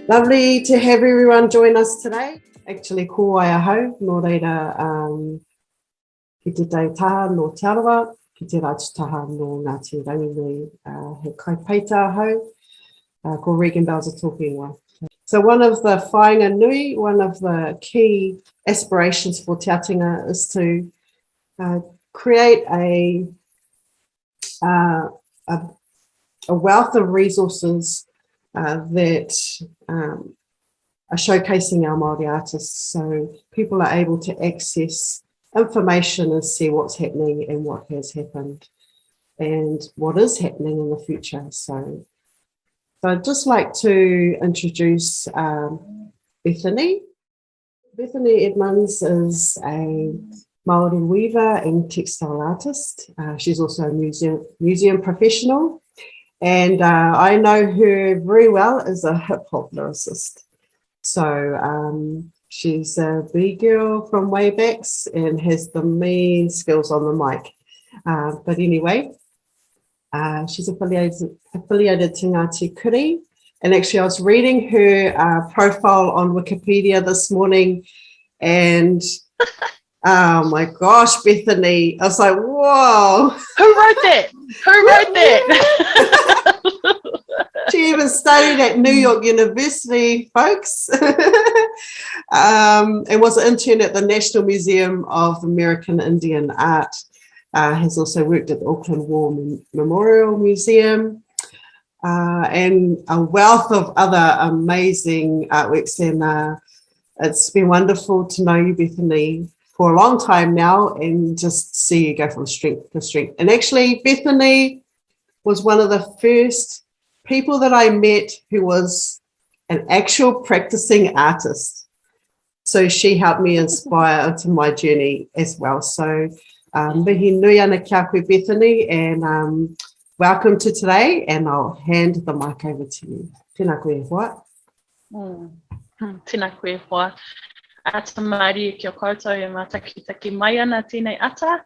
Lovely to have everyone join us today. Actually, ko ai ahau, nō reira, ki te tei taha no Te Arawa, ki te rātu taha no Ngāti Ranginui, he kaipeita ahau, ko Regan Balzer talking wa. So one of the whāinga nui, one of the key aspirations for Te Ātinga is to create a wealth of resources that are showcasing our Māori artists, so people are able to access information and see what's happening and what has happened and what is happening in the future. So I'd just like to introduce Bethany. Bethany Edmunds is a Māori weaver and textile artist. She's also a museum professional. And I know her very well as a hip hop lyricist. So she's a B-girl from way backs and has the mean skills on the mic. But anyway, she's affiliated to Ngāti Kuri. And actually I was reading her profile on Wikipedia this morning and oh my gosh, Bethany, I was like, whoa. Who wrote that? Who wrote that? She even studied at New York University, folks, and was an intern at the National Museum of American Indian Art. Has also worked at the Auckland War Memorial Museum, and a wealth of other amazing artworks. And it's been wonderful to know you, Bethany, for a long time now, and just see you go from strength to strength. And actually, Bethany was one of the first people that I met who was an actual practicing artist. So she helped me inspire to my journey as well. So mihi nui ana kia koe, Bethany, and welcome to today, and I'll hand the mic over to you. Tēnā koe hoa. Tēnā koe hoa. Ata maari ki o koutou e mātakitaki mai ana tēnei ata.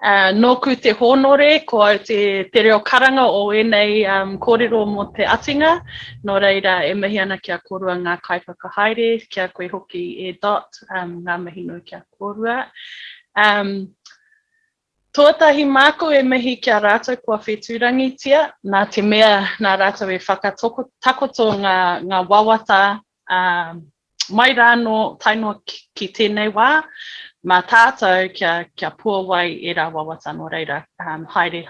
Nōku te honore, ko au te reo karanga o enei kōrero mo te Ātinga. Nō reira e mihi ana kia korua ngā kaiwhakahaere, kia koe hoki e dot, ngā mihi nui kia korua. Tuatahi māko e mihi kia rātou kua whetūrangitia, nā te mea nā rātou e whakatakoto ngā wawata mai rāno tainoa ki tēnei wā, mā tātou kia pua wai e rā wawata no reira, haere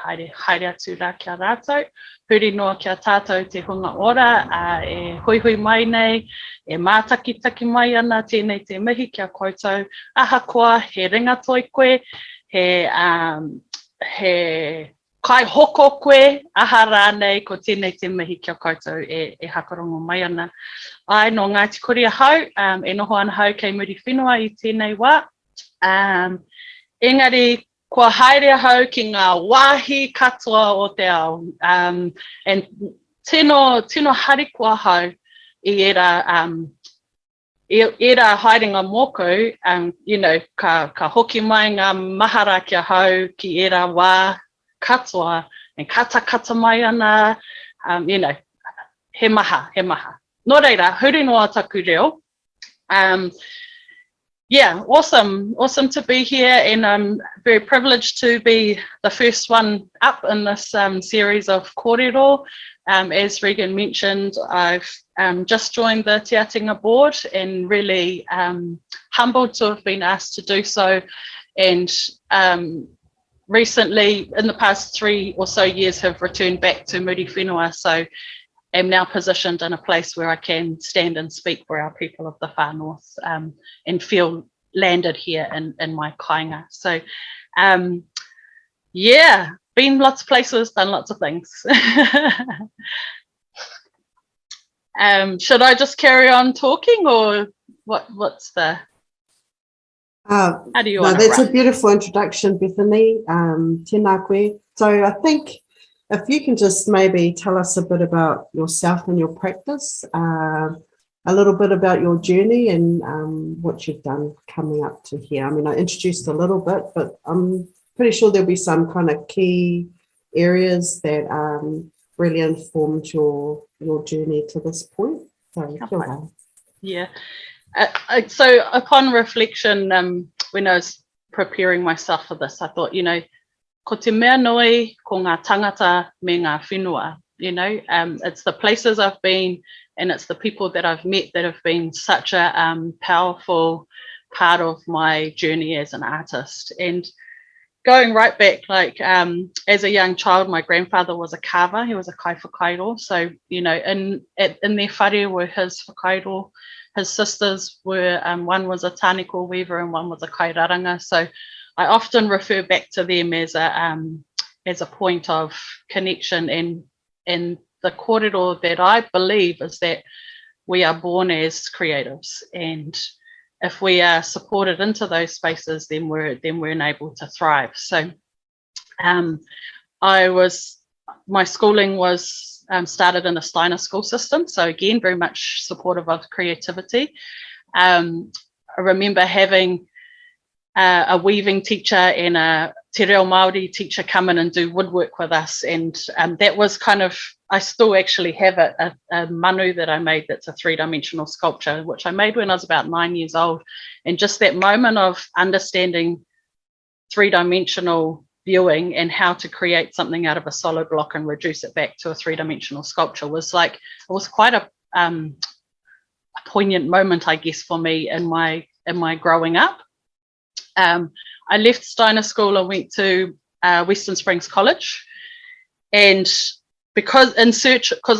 atu rā kia rātou. Huri noa kia tātou te hunga ora, e hui mai nei, e mātakitaki mai ana tēnei te mihi kia koutou. Ahakoa, he ringa toi koe, he kai hoko koe, aha rānei, ko tēnei te mihi kia koutou e hakarongo mai ana. Ai no Ngāti Kuri ahau, e noho ana hau kei muri whenua i tēnei wā. Engari, kua haere ahau ki ngā wāhi katoa o te ao. And tino hari kua hau I era haerenga mōku, you know, ka hoki mai ngā mahara kia hau ki era wā katoa, and kata mai ana, you know, he maha. Nō reira, huri noa taku reo. Yeah, awesome to be here, and I'm very privileged to be the first one up in this series of kōrero. As Regan mentioned, I've just joined the Te Ātinga board and really humbled to have been asked to do so. And recently, in the past 3 or so years, have returned back to Muri Whenua. So am now positioned in a place where I can stand and speak for our people of the far north, and feel landed here in my kāinga. So yeah, been lots of places, done lots of things. Should I just carry on talking, or what's the how do you want to that's run? A beautiful introduction, Bethany. Tēnā koe. So I think if you can just maybe tell us a bit about yourself and your practice. a little bit about your journey and what you've done coming up to here. I mean, I introduced a little bit, but I'm pretty sure there'll be some kind of key areas that really informed your journey to this point. So, yeah. So upon reflection, when I was preparing myself for this, I thought, ko te mea noi ko ngā tangata me ngā whenua, it's the places I've been and it's the people that I've met that have been such a powerful part of my journey as an artist. And going right back, as a young child, my grandfather was a carver. He was a kai whakairo. So, in their whare were his whakairo. His sisters were, one was a tāneko weaver and one was a kairaranga. So I often refer back to them as a point of connection. And the kōrero that I believe is that we are born as creatives, and if we are supported into those spaces, then we're enabled to thrive. So my schooling was started in a Steiner school system. So again, very much supportive of creativity. I remember having a weaving teacher and a te reo Māori teacher come in and do woodwork with us. And that was kind of, I still actually have a manu that I made that's a 3-dimensional sculpture, which I made when I was about 9 years old. And just that moment of understanding 3-dimensional viewing and how to create something out of a solid block and reduce it back to a 3-dimensional sculpture was quite a poignant moment, I guess, for me in my growing up. I left Steiner School and went to Western Springs College, and because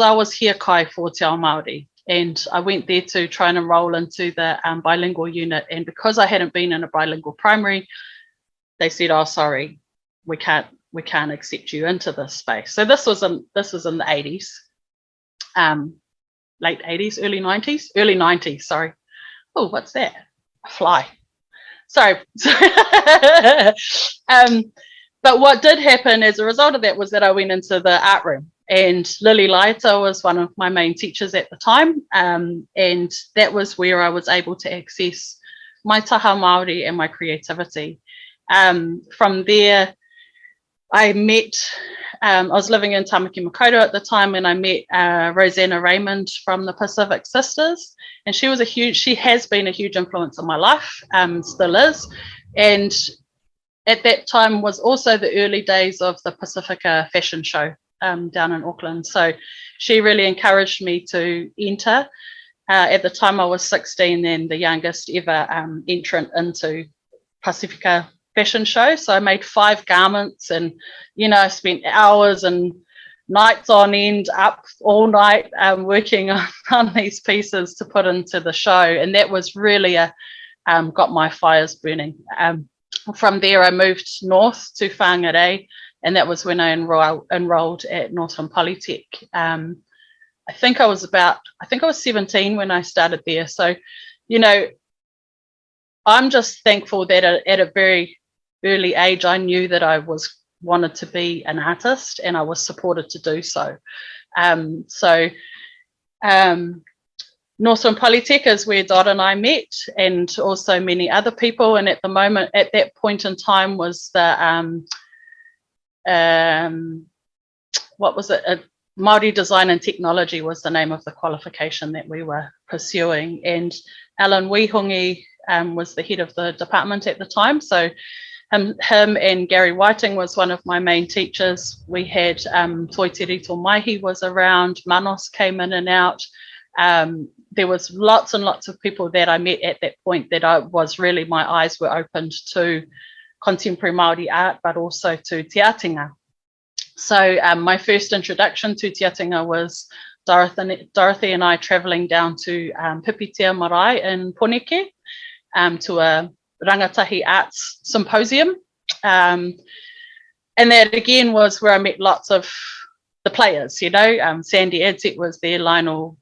I was here kai for Te Ao Māori, and I went there to try and enroll into the bilingual unit, and because I hadn't been in a bilingual primary, they said, "Oh, sorry, we can't accept you into this space." So this was in the 80s, late 80s, early 90s. Sorry. Oh, what's that? A fly. Sorry. But what did happen as a result of that was that I went into the art room, and Lily Laita was one of my main teachers at the time, and that was where I was able to access my taha Māori and my creativity. From there, I met, I was living in Tamaki Makaurau at the time, and I met Rosanna Raymond from the Pacific Sisters, and she has been a huge influence in my life, still is, and at that time was also the early days of the Pacifica fashion show down in Auckland. So she really encouraged me to enter. At the time I was 16 and the youngest ever entrant into Pacifica fashion show. So I made 5 garments, and I spent hours and nights on end up all night working on these pieces to put into the show, and that was really got my fires burning. From there I moved north to Whangarei, and that was when I enrolled at Northern Polytech. I think I was 17 when I started there. So I'm just thankful that at a very early age I knew that I wanted to be an artist, and I was supported to do so. Northern Polytech is where Dot and I met, and also many other people. And at that point in time was the Māori Design and Technology was the name of the qualification that we were pursuing. And Alan Wihungi was the head of the department at the time. So him and Gary Whiting was one of my main teachers. We had Toi Te Rito Maihi was around, Manos came in and out. There was lots and lots of people that I met at that point that my eyes were opened to contemporary Māori art, but also to te Ātinga. So my first introduction to te Ātinga was Dorothy and I travelling down to Pipitea Marae in Poneke to a rangatahi arts symposium. And that again was where I met lots of the players, Sandy Adzett was there, Lionel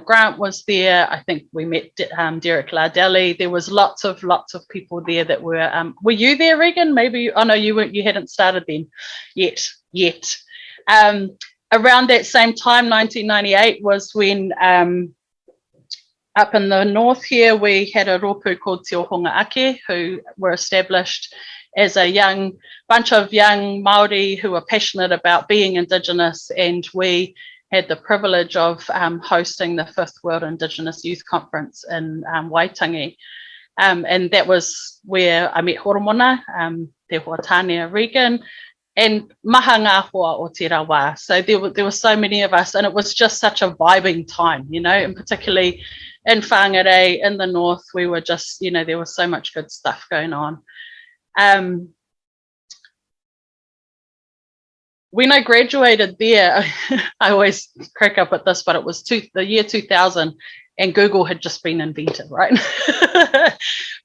Grant was there. I think we met Derek Lardelli. There was lots of people there that were you there, Regan? Maybe, oh no, you weren't, you hadn't started then yet. Around that same time, 1998 was when Up in the north here, we had a rōpū called Te Ohunga Ake, who were established as a bunch of young Māori who were passionate about being Indigenous, and we had the privilege of hosting the Fifth World Indigenous Youth Conference in Waitangi. And that was where I met Horomona, Te Huatania Regan, and maha ngā hoa o te rawa. So there were so many of us, and it was just such a vibing time, you know, and particularly in Whangarei, in the north, we were just, you know, there was so much good stuff going on. When I graduated there, I always crack up at this, but it was the year 2000, and Google had just been invented, right?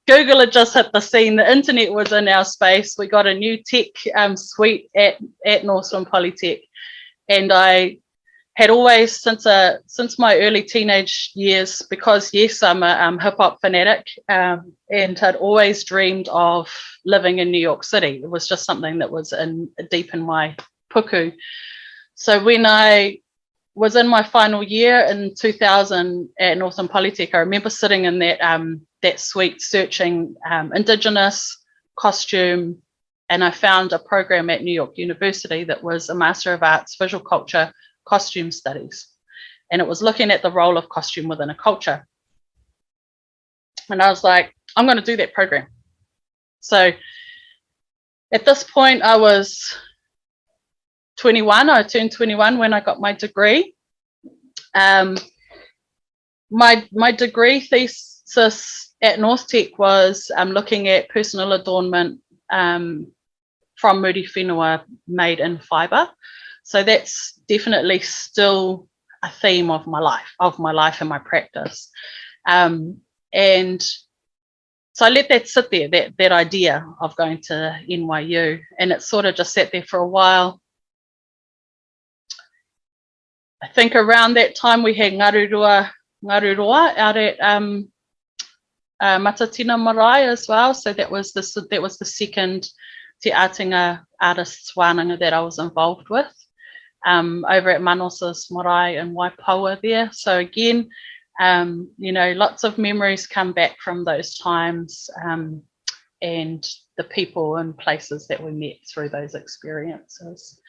Google had just hit the scene. The internet was in our space. We got a new tech suite at Northland Polytech, and I had always, since my early teenage years, because yes, I'm a hip hop fanatic, and had always dreamed of living in New York City. It was just something that was deep in my puku. So when I was in my final year in 2000 at Northland Polytech, I remember sitting in that suite searching Indigenous costume, and I found a program at New York University that was a Master of Arts, Visual Culture, Costume Studies, and it was looking at the role of costume within a culture. And I was like, I'm going to do that program. So at this point, I was 21. I turned 21 when I got my degree. My degree thesis at North Tech was looking at personal adornment from Muri Whenua made in fibre. So that's definitely still a theme of my life and my practice. And so I let that sit there, that idea of going to NYU, and it sort of just sat there for a while. I think around that time we had Ngarurua out at Matatina Marae as well. So that was the second Te Ātinga artists wānanga that I was involved with over at Manos's Marae and Waipaua there. So again, you know, lots of memories come back from those times, and the people and places that we met through those experiences.